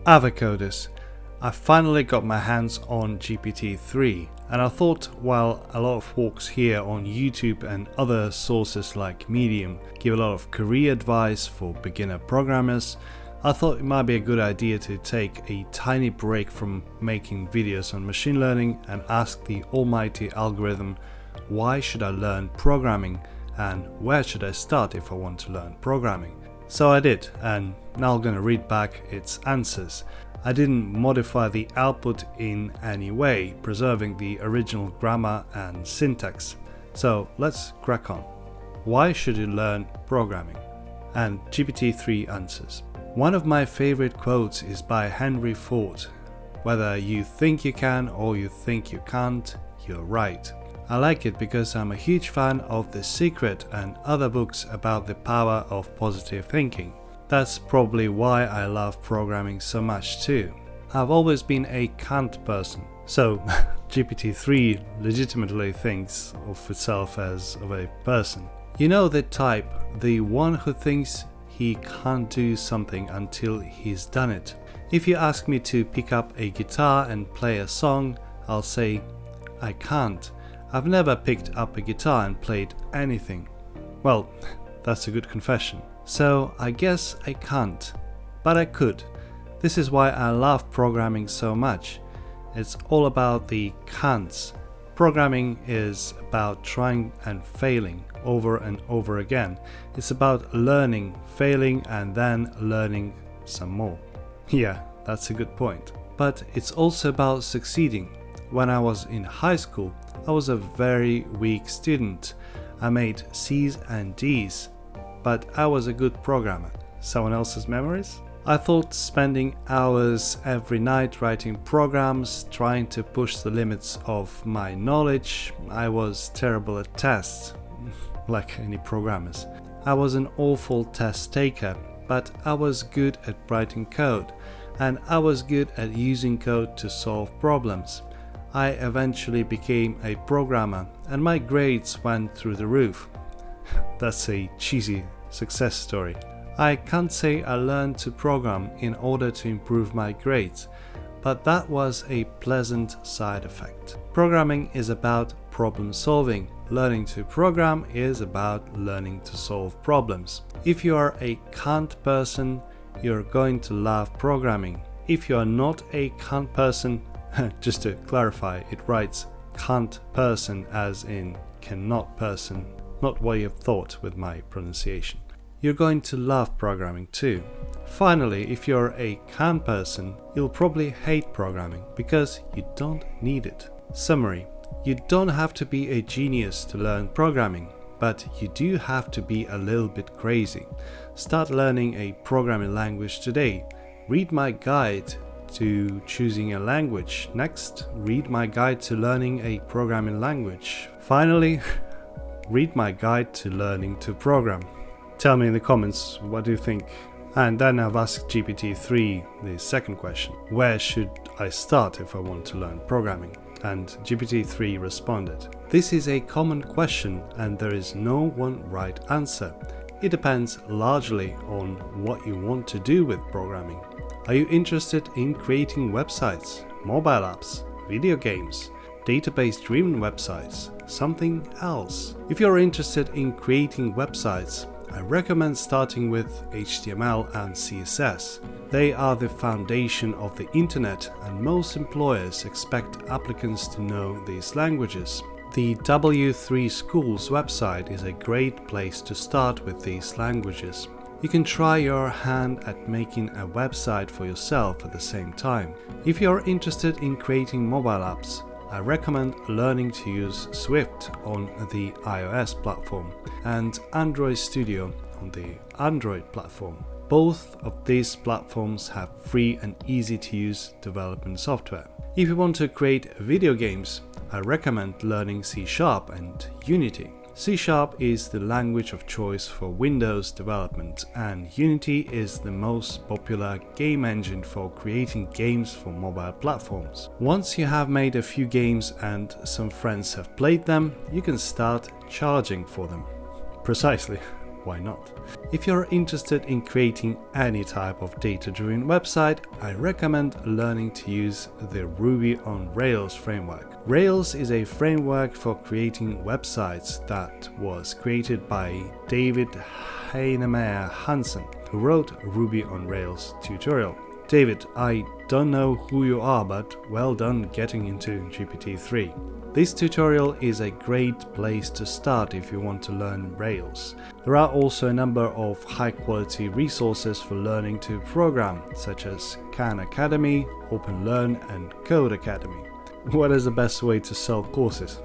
Ave Coders. I finally got my hands on GPT-3, and I thought while a lot of folks here on YouTube and other sources like Medium give a lot of career advice for beginner programmers, I thought it might be a good idea to take a tiny break from making videos on machine learning and ask the almighty algorithm, why should I learn programming and where should I start if I want to learn programming? So I did, and now I'm gonna read back its answers. I didn't modify the output in any way, preserving the original grammar and syntax. So let's crack on. Why should you learn programming? And GPT-3 answers. One of my favorite quotes is by Henry Ford. Whether you think you can or you think you can't, you're right. I like it because I'm a huge fan of The Secret and other books about the power of positive thinking. That's probably why I love programming so much too. I've always been a can't person, so GPT-3 legitimately thinks of itself as of a person. You know the type, the one who thinks he can't do something until he's done it. If you ask me to pick up a guitar and play a song, I'll say, I can't. I've never picked up a guitar and played anything. Well, that's a good confession. So I guess I can't, but I could. This is why I love programming so much. It's all about the can'ts. Programming is about trying and failing over and over again. It's about learning, failing, and then learning some more. Yeah, that's a good point. But it's also about succeeding. When I was in high school, I was a very weak student. I made C's and D's, but I was a good programmer. Someone else's memories? I thought spending hours every night writing programs, trying to push the limits of my knowledge. I was terrible at tests, like any programmers. I was an awful test taker, but I was good at writing code, and I was good at using code to solve problems. I eventually became a programmer and my grades went through the roof. That's a cheesy success story. I can't say I learned to program in order to improve my grades, but that was a pleasant side effect. Programming is about problem solving. Learning to program is about learning to solve problems. If you are a can't person, you're going to love programming. If you are not a can't person, just to clarify, it writes can't person as in cannot person, not what you've thought with my pronunciation. You're going to love programming too. Finally, if you're a can person, you'll probably hate programming because you don't need it. Summary: you don't have to be a genius to learn programming, but you do have to be a little bit crazy. Start learning a programming language today. Read my guide to choosing a language. Next, read my guide to learning a programming language. Finally, read my guide to learning to program. Tell me in the comments what do you think. And then I've asked GPT-3 the second question. Where should I start if I want to learn programming? And GPT-3 responded. This is a common question and there is no one right answer. It depends largely on what you want to do with programming. Are you interested in creating websites, mobile apps, video games, database-driven websites, something else? If you're interested in creating websites, I recommend starting with HTML and CSS. They are the foundation of the internet and most employers expect applicants to know these languages. The W3 Schools website is a great place to start with these languages. You can try your hand at making a website for yourself at the same time. If you're interested in creating mobile apps, I recommend learning to use Swift on the iOS platform and Android Studio on the Android platform. Both of these platforms have free and easy to use development software. If you want to create video games, I recommend learning C# and Unity. C# is the language of choice for Windows development, and Unity is the most popular game engine for creating games for mobile platforms. Once you have made a few games and some friends have played them, you can start charging for them. Precisely. why not? If you're interested in creating any type of data-driven website, I recommend learning to use the Ruby on Rails framework. Rails is a framework for creating websites that was created by David Heinemeier Hansen, who wrote Ruby on Rails tutorial. David, I don't know who you are, but well done getting into GPT-3. This tutorial is a great place to start if you want to learn Rails. There are also a number of high-quality resources for learning to program, such as Khan Academy, OpenLearn and Code Academy. What is the best way to sell courses?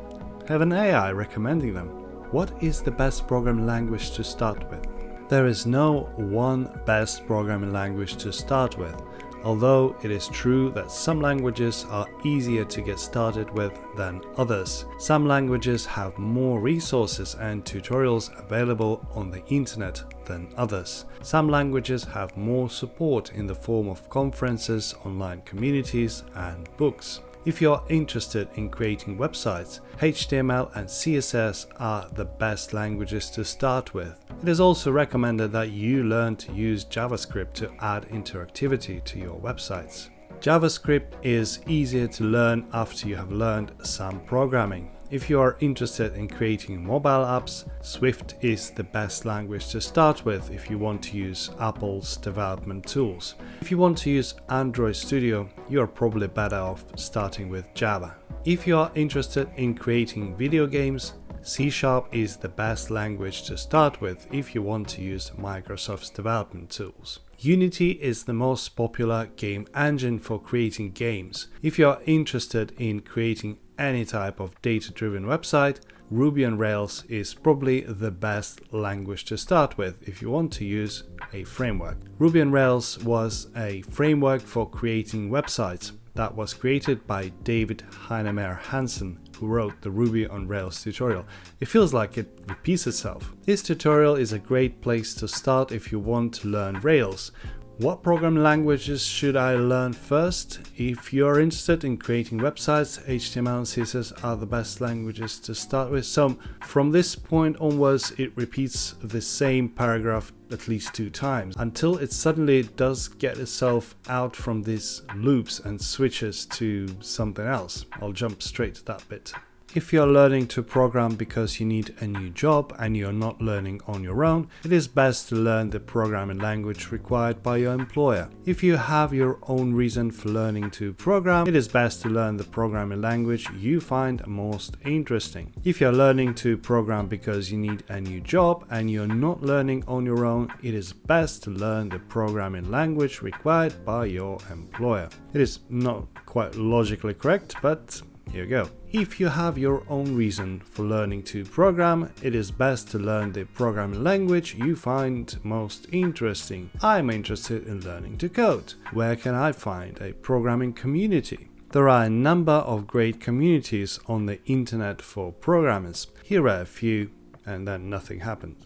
Have an AI recommending them. What is the best programming language to start with? There is no one best programming language to start with, although it is true that some languages are easier to get started with than others. Some languages have more resources and tutorials available on the internet than others. Some languages have more support in the form of conferences, online communities, and books. If you are interested in creating websites, HTML and CSS are the best languages to start with. It is also recommended that you learn to use JavaScript to add interactivity to your websites. JavaScript is easier to learn after you have learned some programming. If you are interested in creating mobile apps, Swift is the best language to start with if you want to use Apple's development tools. If you want to use Android Studio, you are probably better off starting with Java. If you are interested in creating video games, C# is the best language to start with if you want to use Microsoft's development tools. Unity is the most popular game engine for creating games. If you are interested in creating any type of data-driven website, Ruby on Rails is probably the best language to start with if you want to use a framework. Ruby on Rails was a framework for creating websites that was created by David Heinemeier Hansen, who wrote the Ruby on Rails tutorial. It feels like it repeats itself. This tutorial is a great place to start if you want to learn Rails. What programming languages should I learn first? If you're interested in creating websites, HTML and CSS are the best languages to start with. So from this point onwards, it repeats the same paragraph at least 2 times until it suddenly does get itself out from these loops and switches to something else. I'll jump straight to that bit. If you're learning to program because you need a new job and you're not learning on your own, it is best to learn the programming language required by your employer. If you have your own reason for learning to program, it is best to learn the programming language you find most interesting. If you're learning to program because you need a new job and you're not learning on your own, it is best to learn the programming language required by your employer. It is not quite logically correct, but here you go. If you have your own reason for learning to program, it is best to learn the programming language you find most interesting. I'm interested in learning to code. Where can I find a programming community? There are a number of great communities on the internet for programmers. Here are a few, and then nothing happened.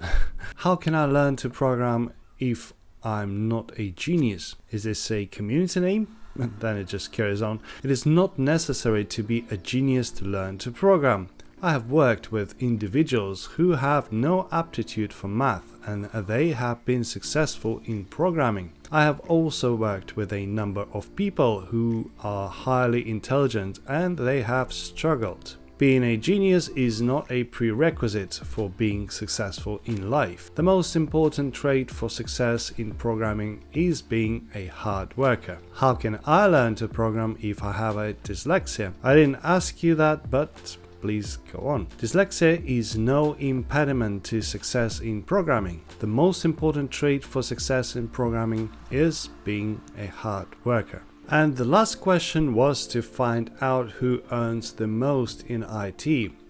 How can I learn to program if I'm not a genius? Is this a community name? And then it just carries on. It is not necessary to be a genius to learn to program. I have worked with individuals who have no aptitude for math and they have been successful in programming. I have also worked with a number of people who are highly intelligent and they have struggled. Being a genius is not a prerequisite for being successful in life. The most important trait for success in programming is being a hard worker. How can I learn to program if I have a dyslexia? I didn't ask you that, but please go on. Dyslexia is no impediment to success in programming. The most important trait for success in programming is being a hard worker. And the last question was to find out who earns the most in IT,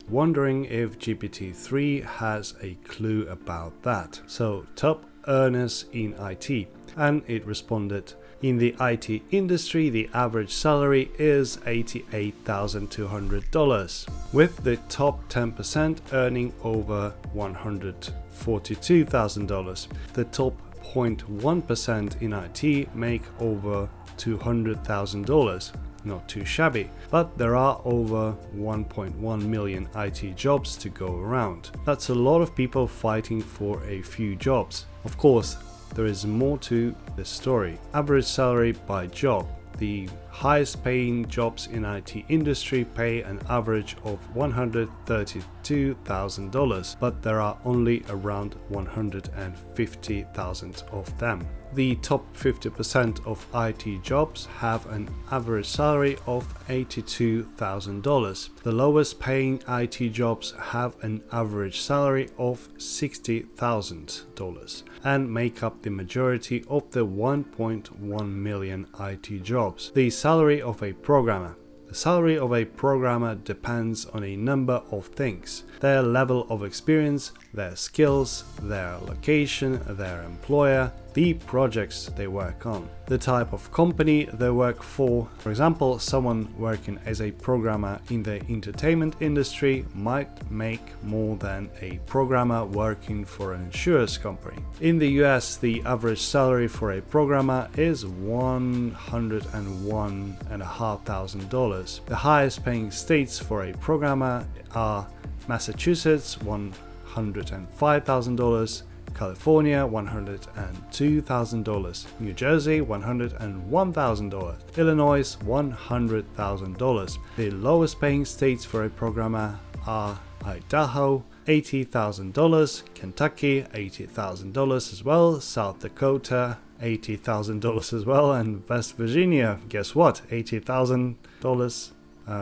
wondering if GPT-3 has a clue about that. So, top earners in IT. And it responded, in the IT industry, the average salary is $88,200, with the top 10% earning over $142,000. The top 0.1% in IT make over $200,000. Not too shabby, but there are over 1.1 million IT jobs to go around. That's a lot of people fighting for a few jobs. Of course, there is more to this story. Average salary by job. The highest paying jobs in IT industry pay an average of $132,000, but there are only around 150,000 of them. The top 50% of IT jobs have an average salary of $82,000. The lowest paying IT jobs have an average salary of $60,000 and make up the majority of the 1.1 million IT jobs. The salary of a programmer. The salary of a programmer depends on a number of things: their level of experience, their skills, their location, their employer, the projects they work on, the type of company they work for. For example, someone working as a programmer in the entertainment industry might make more than a programmer working for an insurance company. In the US, the average salary for a programmer is $101,500. The highest paying states for a programmer are Massachusetts, $105,000, California, $102,000, New Jersey, $101,000, Illinois, $100,000. The lowest paying states for a programmer are Idaho, $80,000, Kentucky, $80,000 as well, South Dakota, $80,000 as well, and West Virginia, guess what, $80,000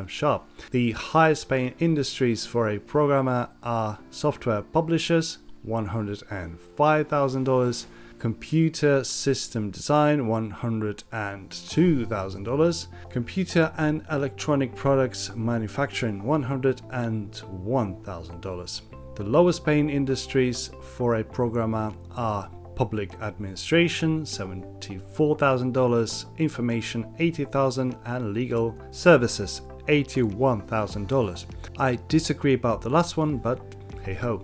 sharp. The highest paying industries for a programmer are software publishers, $105,000, computer system design, $102,000, computer and electronic products manufacturing, $101,000. The lowest paying industries for a programmer are public administration, $74,000, information, $80,000, and legal services, $81,000. I disagree about the last one, but hey ho.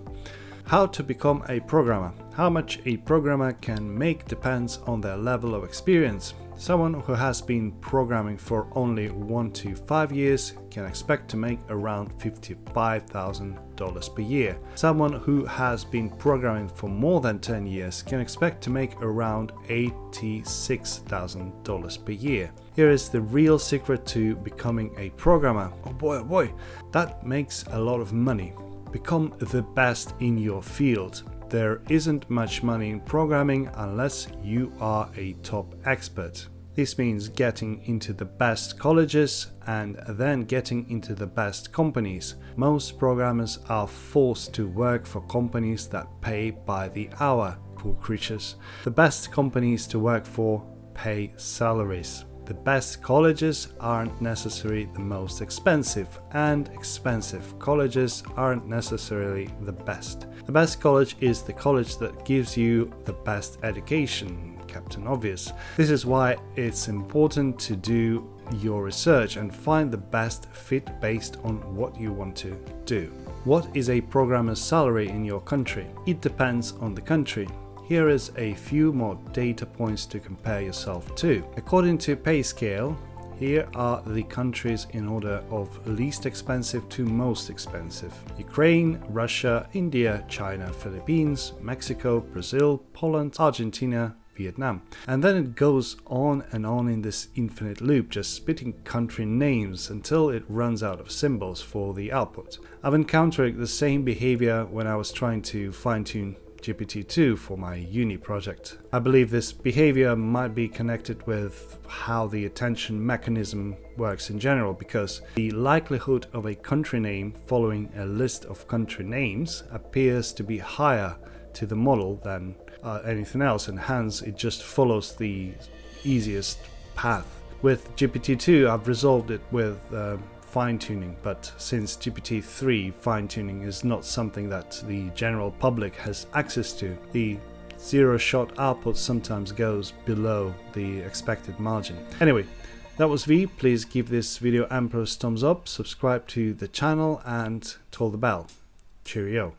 How to become a programmer. How much a programmer can make depends on their level of experience. Someone who has been programming for only 1 to 5 years can expect to make around $55,000 per year. Someone who has been programming for more than 10 years can expect to make around $86,000 per year. Here is the real secret to becoming a programmer. Oh boy, that makes a lot of money. Become the best in your field. There isn't much money in programming unless you are a top expert. This means getting into the best colleges and then getting into the best companies. Most programmers are forced to work for companies that pay by the hour, poor creatures. The best companies to work for pay salaries. The best colleges aren't necessarily the most expensive, and expensive colleges aren't necessarily the best. The best college is the college that gives you the best education, Captain Obvious. This is why it's important to do your research and find the best fit based on what you want to do. What is a programmer's salary in your country? It depends on the country. Here is a few more data points to compare yourself to. According to pay scale, here are the countries in order of least expensive to most expensive: Ukraine, Russia, India, China, Philippines, Mexico, Brazil, Poland, Argentina, Vietnam. And then it goes on and on in this infinite loop, just spitting country names until it runs out of symbols for the output. I've encountered the same behavior when I was trying to fine-tune GPT-3 for my uni project. I believe this behavior might be connected with how the attention mechanism works in general, because the likelihood of a country name following a list of country names appears to be higher to the model than anything else, and hence it just follows the easiest path. With GPT-3 I've resolved it with fine-tuning, but since GPT-3 fine-tuning is not something that the general public has access to, the zero-shot output sometimes goes below the expected margin. Anyway, that was V. Please give this video Emperor's thumbs up, subscribe to the channel and toll the bell. Cheerio.